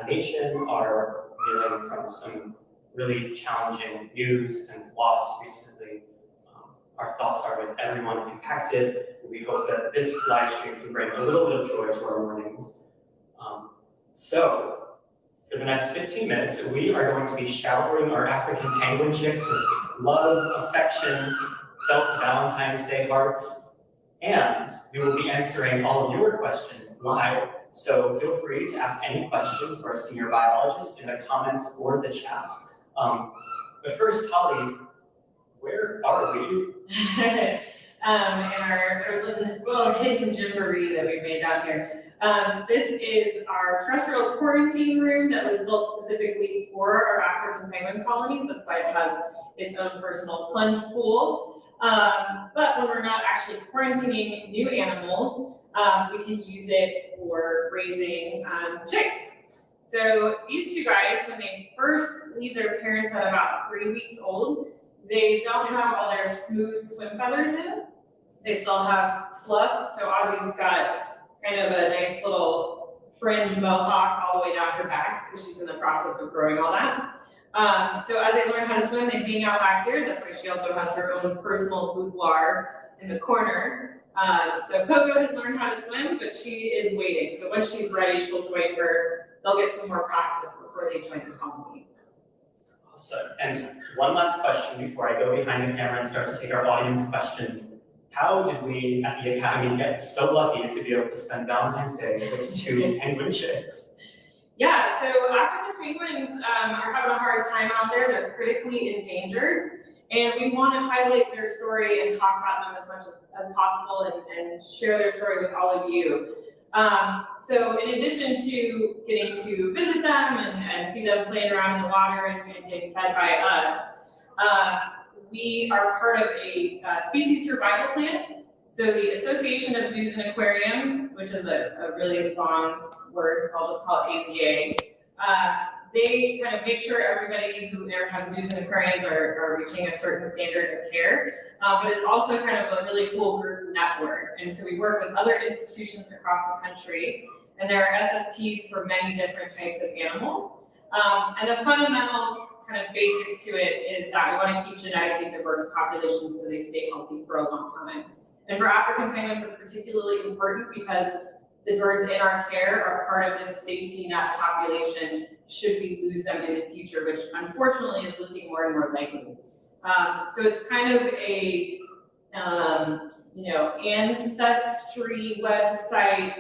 vaccination, are dealing from some really challenging news and loss recently. Our thoughts are with everyone impacted. We hope that this live stream can bring a little bit of joy to our mornings. So, for the next 15 minutes, we are going to be showering our African penguin chicks with love, affection, felt Valentine's Day hearts, and we will be answering all of your questions live. So feel free to ask any questions for our senior biologist in the comments or the chat. But first, Holly, where are we? In our little hidden gymboree that we've made down here. This is our terrestrial quarantine room that was built specifically for our African penguin colonies. That's why it has its own personal plunge pool. But when we're not actually quarantining new animals, we can use it for raising chicks. So these two guys, when they first leave their parents at about 3 weeks old, they don't have all their smooth swim feathers in. They still have fluff. So Ozzy's got kind of a nice little fringe mohawk all the way down her back because she's in the process of growing all that. So as they learn how to swim, they hang out back here. That's why she also has her own personal boudoir in the corner. So Pogo has learned how to swim, but she is waiting. So once she's ready, she'll join her. They'll get some more practice before they join the colony. Awesome. And one last question before I go behind the camera and start to take our audience questions. How did we at the Academy get so lucky to be able to spend Valentine's Day with 2 penguin chicks? Yeah, so African penguins are having a hard time out there. They're critically endangered. And we want to highlight their story and talk about them as much as possible and share their story with all of you. So in addition to getting to visit them and see them playing around in the water and getting fed by us, we are part of a species survival plan. So the Association of Zoos and Aquarium, which is a really long word, so I'll just call it AZA, they kind of make sure everybody who ever has zoos and aquariums are reaching a certain standard of care. But it's also kind of a really cool group network. And so we work with other institutions across the country, and there are SSPs for many different types of animals. And the fundamental kind of basics to it is that we want to keep genetically diverse populations so they stay healthy for a long time. And for African penguins, it's particularly important because the birds in our care are part of this safety net population should we lose them in the future, which unfortunately is looking more and more likely. So it's kind of a ancestry website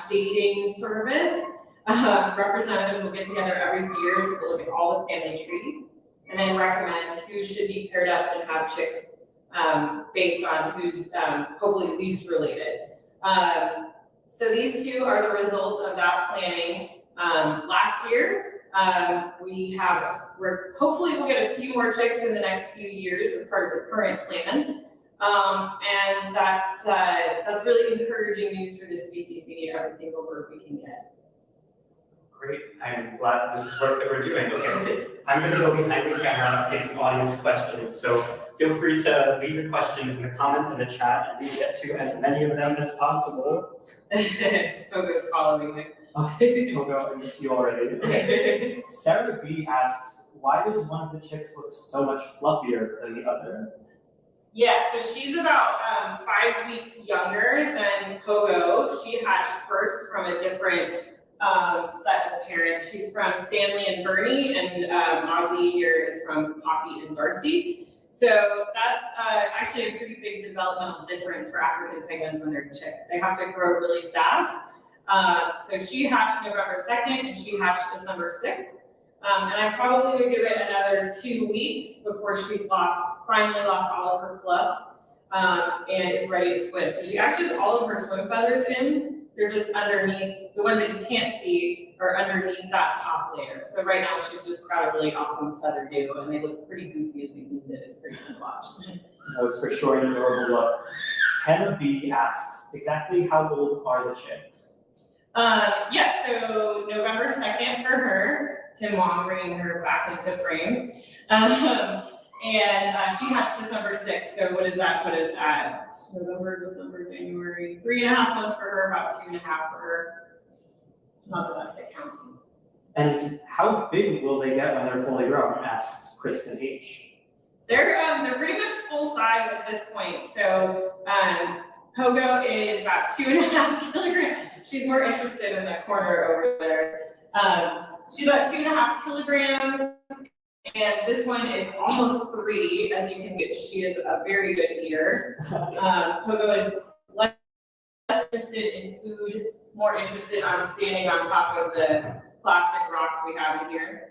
/ dating service. Representatives will get together every year to look at all the family trees and then recommend who should be paired up and have chicks based on who's hopefully least related. So these two are the results of that planning. Last year, hopefully we'll get a few more chicks in the next few years as part of the current plan. And that's really encouraging news for the species. We need every single bird we can get. Great, I'm glad this is work that we're doing. Okay, I'm going to go behind the camera and take some audience questions. So feel free to leave your questions in the comments in the chat, and we get to as many of them as possible. Togo's following me. Okay, Togo, I miss you already. Okay. Sarah B asks, why does one of the chicks look so much fluffier than the other? Yeah, so she's about 5 weeks younger than Pogo. She hatched first from a different set of parents. She's from Stanley and Bernie, and Ozzy here is from Poppy and Darcy. So that's actually a pretty big developmental difference for African penguins when they're chicks. They have to grow really fast. So she hatched November 2nd, and she hatched December 6th. And I probably would give it another 2 weeks before she's finally lost all of her fluff and is ready to swim. So she actually has all of her swim feathers in. They're just underneath, the ones that you can't see are underneath that top layer. So right now she's just got a really awesome feather do, and they look pretty goofy as they use it. It's pretty fun to watch. That was for sure an adorable look. Hannah B asks, exactly how old are the chicks? Yeah, so November 2nd for her, Tim Wong bringing her back into frame. And she hatched December 6th, so what does that put us at? November, December, January, 3.5 months for her, about 2.5 for her. Not the best at counting. And how big will they get when they're fully grown? Asks Kristen H. They're pretty much full size at this point. So Pogo is about 2.5 kilograms. She's more interested in the corner over there. She's about 2.5 kilograms, and this one is almost 3. As you can get, she is a very good eater. Pogo is less interested in food, more interested on standing on top of the plastic rocks we have in here.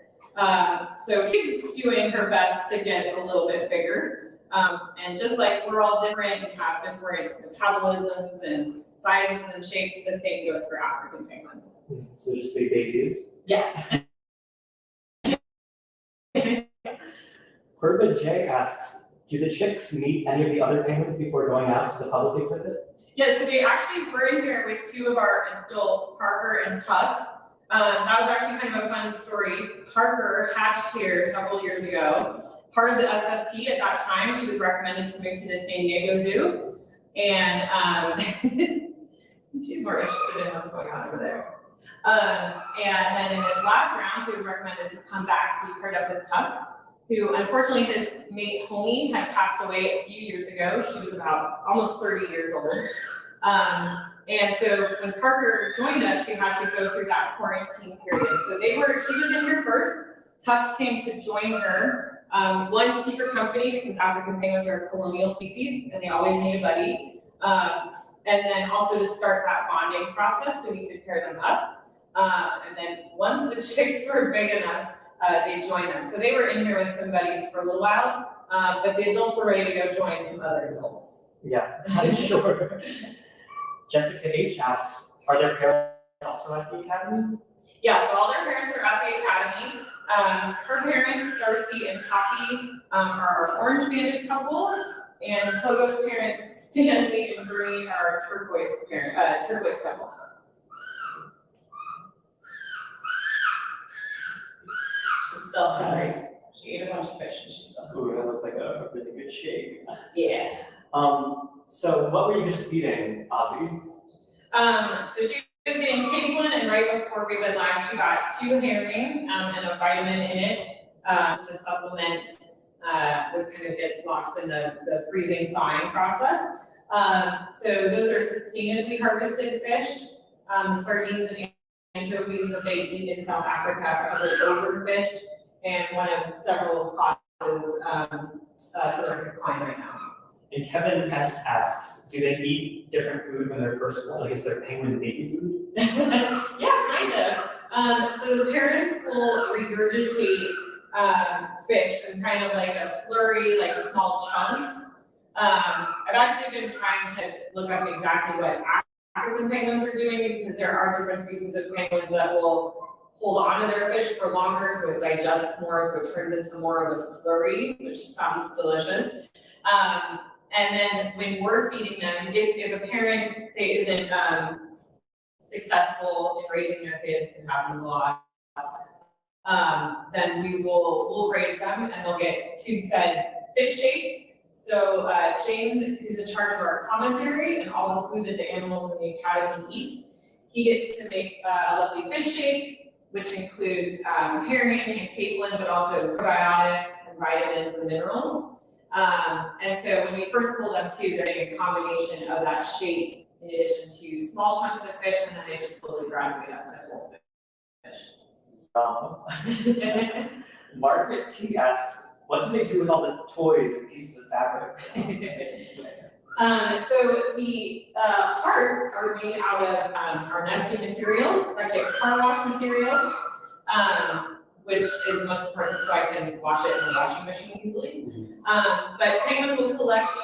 So she's doing her best to get a little bit bigger. And just like we're all different and have different metabolisms and sizes and shapes, the same goes for African penguins. So just big babies? Yeah. Herba J asks, do the chicks meet any of the other penguins before going out to the public exhibit? Yeah, so they actually were in here with 2 of our adults, Parker and Tux. That was actually kind of a fun story. Parker hatched here several years ago. Part of the SSP at that time, she was recommended to move to the San Diego Zoo. And she's more interested in what's going on over there. And then in this last round, she was recommended to come back to be paired up with Tux, who unfortunately his mate Homie had passed away a few years ago. She was about almost 30 years old. And so when Parker joined us, she had to go through that quarantine period. So she was in here first. Tux came to join her. One, to keep her company, because African penguins are a colonial species and they always need a buddy. And then also to start that bonding process so we could pair them up. And then once the chicks were big enough, they joined them. So they were in here with some buddies for a little while, but the adults were ready to go join some other adults. Yeah, I'm sure. Jessica H asks, are their parents also at the academy? Yeah, so all their parents are at the academy. Her parents, Darcy and Poppy, are our orange-banded couple, and Pogo's parents, Stanley and Green, are our turquoise couple. She's still hungry. She ate a bunch of fish and she's still hungry. Ooh, that looks like a really good shake. Yeah. So what were you just feeding Ozzy? So she was getting Caitlin, and right before we went live, she got 2 herring and a vitamin in it to supplement what kind of gets lost in the freezing thawing process. So those are sustainably harvested fish. The sardines and anchovies that they eat in South Africa are probably overfished and one of several causes to their decline right now. And Kevin S asks, do they eat different food when they're first born? Like, is there penguin baby food? Yeah, kind of. So the parents will regurgitate fish in kind of like a slurry, like small chunks. I've actually been trying to look up exactly what African penguins are doing because there are different species of penguins that will hold on to their fish for longer so it digests more, so it turns into more of a slurry, which sounds delicious. And then when we're feeding them, if a parent, say, isn't successful in raising their kids, it happens a lot, then we'll raise them and they'll get tube-fed fish shake. So James, who's in charge of our commissary and all the food that the animals in the academy eat, he gets to make a lovely fish shake, which includes herring and capelin, but also probiotics and vitamins and minerals. And so when we first pull them too, they're getting a combination of that shake in addition to small chunks of fish, and then they just slowly graduate up to whole fish. Margaret T asks, what do they do with all the toys and pieces of fabric? So the parts are made out of our nesting material. It's actually a car wash material, which is the most important so I can wash it in the washing machine easily. But penguins will collect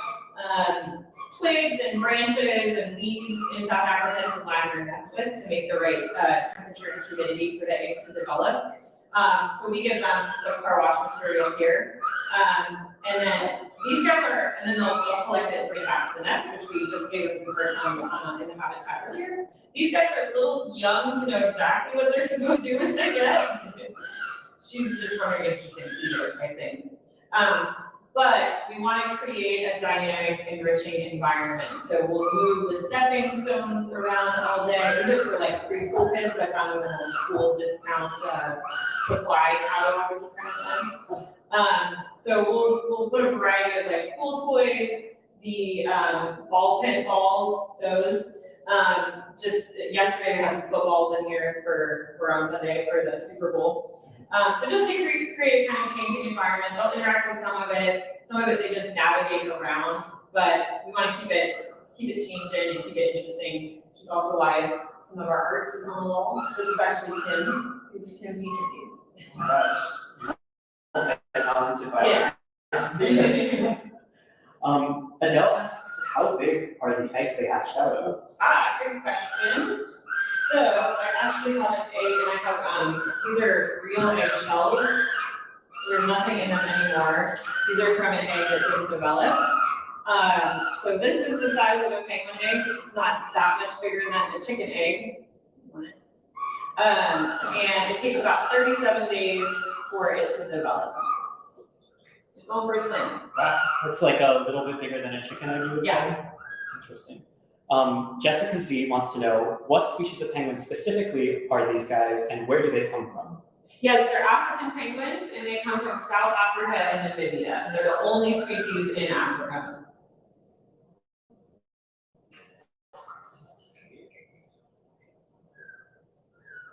twigs and branches and leaves in South Africa to line their nest with to make the right temperature and humidity for the eggs to develop. So we give them the car wash material here. And then these guys and then they'll collect it and bring it back to the nest, which we just gave them some first in the habitat earlier. These guys are a little young to know exactly what they're supposed to do with it yet. She's just wondering if she can eat it, I think. But we want to create a dynamic, enriching environment. So we'll move the stepping stones around all day. This is for like preschool kids. I found them in a school discount supply catalog, which is kind of fun. So we'll put a variety of like pool toys, the ball pit balls, those. Just yesterday we had some footballs in here for on Sunday for the Super Bowl. So just to create a kind of changing environment, they'll interact with some of it they just navigate around, but we want to keep it changing and keep it interesting, which is also why some of our arts is on the wall. This is actually Tim's. These are Tim painted these. Talented by Yeah. Adele asks, how big are the eggs they hatched out of? Good question. So I actually have an egg, and I have these are real egg shells. There's nothing in them anymore. These are from an egg that didn't develop. So this is the size of a penguin egg. It's not that much bigger than a chicken egg. And it takes about 37 days for it to develop. 1%. Wow, that's like a little bit bigger than a chicken egg, you would say? Interesting. Jessica Z wants to know, what species of penguins specifically are these guys, and where do they come from? Yeah, these are African penguins, and they come from South Africa and Namibia. They're the only species in Africa.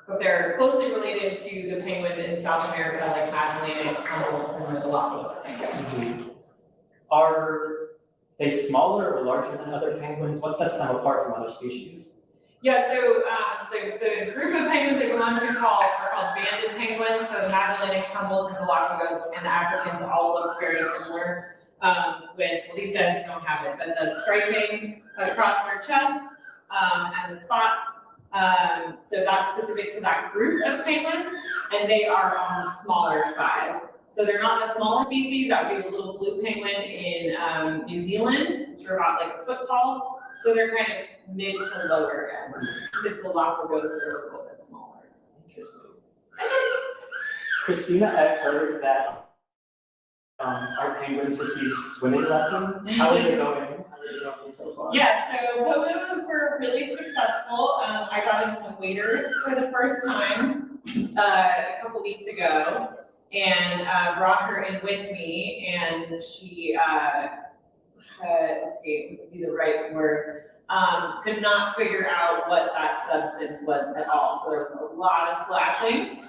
But they're closely related to the penguins in South America, like Valentines, and the Galapagos. Are they smaller or larger than other penguins? What sets them apart from other species? Yeah, so the group of penguins they belong to are called banded penguins. So the Magellanic, Humboldts, and Galapagos, and the Africans all look very similar. These guys don't have it, but the striping across their chest and the spots. So that's specific to that group of penguins, and they are on the smaller size. So they're not the smallest species. That would be the little blue penguin in New Zealand, which are about like a foot tall. So they're kind of mid to lower end. The Galapagos are a little bit smaller. Interesting. Christina, I've heard that our penguins receive swimming lessons. How is it going? How is it going so far? Yeah, so those were really successful. I got in some waders for the first time a couple weeks ago, and brought her in with me, and she, let's see, what would be the right word, could not figure out what that substance was at all. So there was a lot of splashing,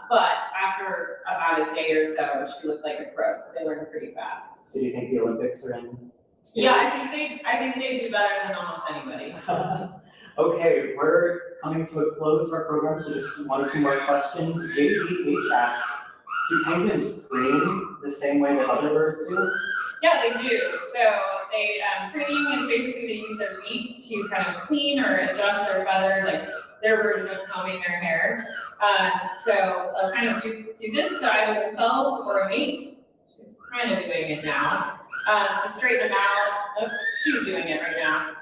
but after about a day or so, she looked like a pro, so they learned pretty fast. So do you think the Olympics are in? Yeah, I think they do better than almost anybody. Okay, we're coming to a close of our program, so just one or two more questions. JDH asks, do penguins preen the same way that other birds do? Yeah, they do. So they preening is basically they use their beak to kind of clean or adjust their feathers, like their version of combing their hair. So they'll kind of do this to either themselves or a mate. She's kind of doing it now. To straighten them out. Oh, she's doing it right now.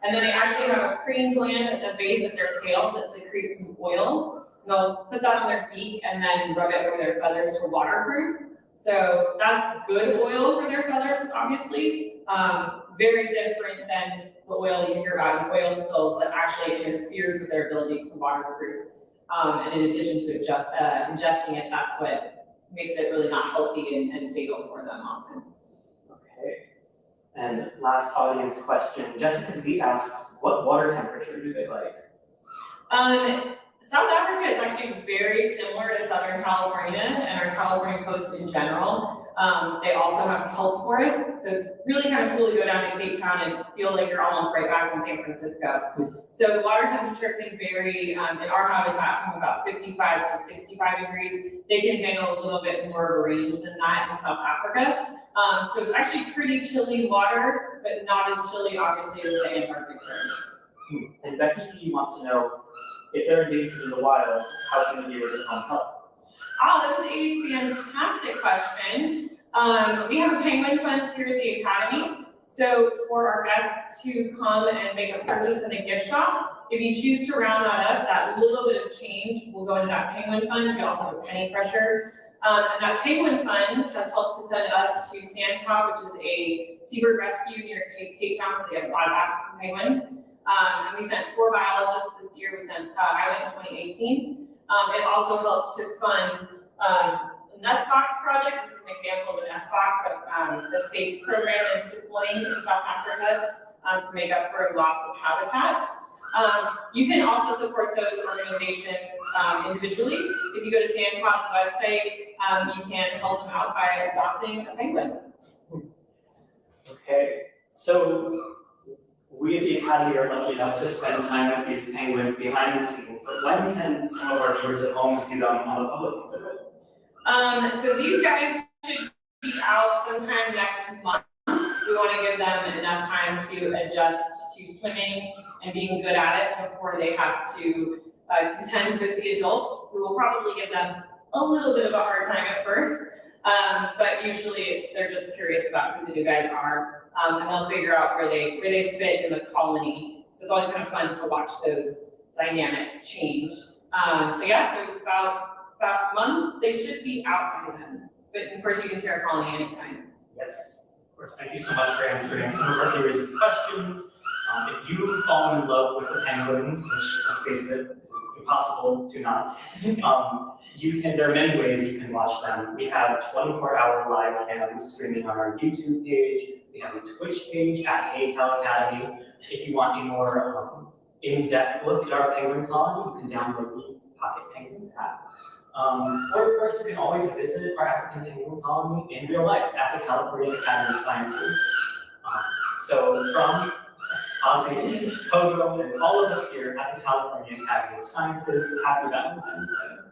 And then they actually have a preen gland at the base of their tail that secretes some oil. And they'll put that on their beak and then rub it over their feathers to waterproof. So that's good oil for their feathers, obviously. Very different than the oil you hear about in oil spills that actually interferes with their ability to waterproof. And in addition to ingesting it, that's what makes it really not healthy and fatal for them often. Okay. And last audience question, Jessica Z asks, what water temperature do they like? South Africa is actually very similar to Southern California and our California coast in general. They also have kelp forests, so it's really kind of cool to go down to Cape Town and feel like you're almost right back in San Francisco. So the water temperature can vary in our habitat from about 55 to 65 degrees. They can handle a little bit more of a range than that in South Africa. So it's actually pretty chilly water, but not as chilly, obviously, as the Antarctic current. And Becky T wants to know, if they're endangered in the wild, how can the viewers at home help? Oh, that was a fantastic question. We have a penguin fund here at the Academy. So for our guests who come and make a purchase in the gift shop, if you choose to round that up, that little bit of change will go into that penguin fund. We also have a penny crusher And that penguin fund has helped to send us to Sandcock, which is a seabird rescue near Cape Town, so they have a lot of African penguins. And we sent 4 biologists this year. I went in 2018. It also helps to fund the Nest Box project. This is an example of a Nest Box that the SAFE program is deploying in South Africa to make up for loss of habitat. You can also support those organizations individually. If you go to Sandcock's website, you can help them out by adopting a penguin. Okay, so we at the Academy are lucky enough to spend time with these penguins behind the scenes, but when can some of our viewers at home see them on the public exhibit? So these guys should be out sometime next month. We want to give them enough time to adjust to swimming and being good at it before they have to contend with the adults, who will probably give them a little bit of a hard time at first, but usually they're just curious about who the new guys are, and they'll figure out where they fit in the colony. So it's always kind of fun to watch those dynamics change. So about a month, they should be out by then. But of course, you can see our colony anytime. Yes, of course. Thank you so much for answering some of our viewers' questions. If you've fallen in love with the penguins, which, let's face it, is impossible to not, there are many ways you can watch them. We have 24-hour live cams streaming on our YouTube page. We have a Twitch page at Hey Cal Academy. If you want a more in-depth look at our penguin colony, you can download the Pocket Penguins app. Or of course, you can always visit our African penguin colony in real life at the California Academy of Sciences. So from Ozzy, Pogo, and all of us here at the California Academy of Sciences, happy Valentine's Day.